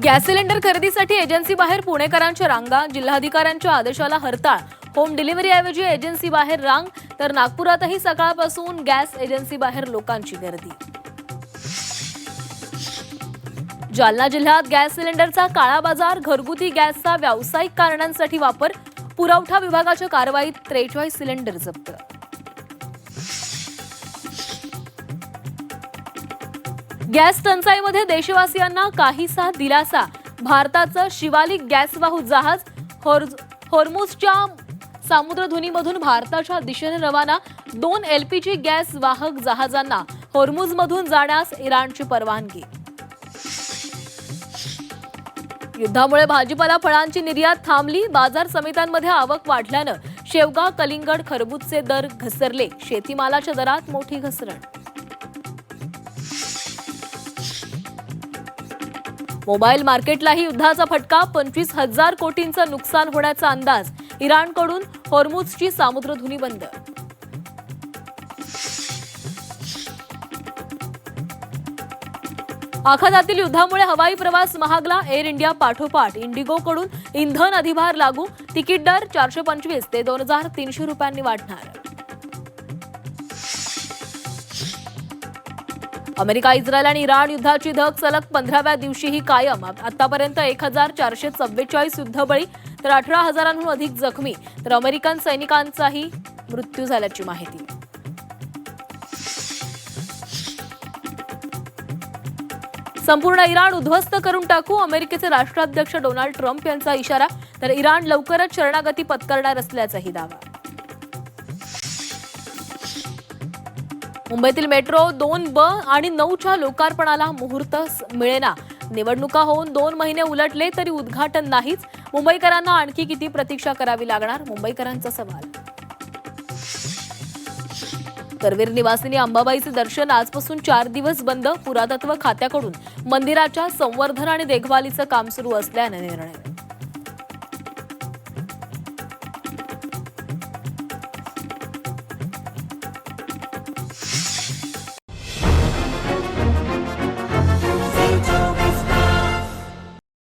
Gas cylinder खरेदीसाठी agency बाहेर पुणेकरांच्या रांगा, जिल्हाधिकाऱ्यांच्या आदेशाला हरताळ। होम डिलिव्हरीऐवजी एजन्सी बाहेर रांग, तर नागपुरातही सकाळपासून गॅस एजन्सी बाहेर लोकांची गर्दी। जालना जिल्ह्यात गॅस सिलेंडरचा काळा बाजार, घरगुती गॅसचा व्यावसायिक कारणांसाठी वापर, पुरवठा विभागाच्या कारवाईत 43 सिलेंडर जप्त। गॅस टंचाईमध्ये देशवासियांना काहीसा दिलासा, भारताचं शिवालिक गॅसवाहू जहाज होर्मुझच्या सामुद्रधुनीमधून भारताच्या दिशेने रवाना। 2 LPG गॅस वाहक जहाजांना होर्मुझमधून जाण्यास इराणची परवानगी। युद्धामुळे भाजीपाला फळांची निर्यात थांबली, बाजार समित्यांमध्ये आवक वाढल्यानं शेवगा, कलिंगड, खरबूजचे दर घसरले, शेतीमालाच्या दरात मोठी घसरण। मोबाईल मार्केटलाही युद्धाचा फटका, 25,000 कोटींचं नुकसान होण्याचा अंदाज, इराणकडून होर्मुझची सामुद्रधुनी बंद। आखातातील युद्धामुळे हवाई प्रवास महागला, एअर इंडिया पाठोपाठ इंडिगोकडून इंधन अधिभार लागू, तिकीट दर 425 ते 2,300 रुपयांनी वाढणार। अमेरिका, इस्रायल आणि इराण युद्धाची धग सलग 15व्या दिवशीही कायम। आतापर्यंत 1,444 युद्धबळी तर 18,000हून अधिक जखमी, तर अमेरिकन सैनिकांचाही मृत्यू झाल्याची माहिती। संपूर्ण इराण उद्ध्वस्त करून टाकू, अमेरिकेचे राष्ट्राध्यक्ष डोनाल्ड ट्रम्प यांचा इशारा, तर इराण लवकरच शरणागती पत्करणार असल्याचाही दावा। मुंबईतील मेट्रो 2B आणि 9च्या लोकार्पणाला मुहूर्त मिळेना, निवडणुका होऊन 2 महिने उलटले तरी उद्घाटन नाहीच, मुंबईकरांना आणखी किती प्रतीक्षा करावी लागणार, मुंबईकरांचा सवाल। करवीर निवासिनी अंबाबाईचे दर्शन आजपासून 4 दिवस बंद, पुरातत्व खात्याकडून मंदिराच्या संवर्धन आणि देखभालीचं काम सुरू असल्याने निर्णय।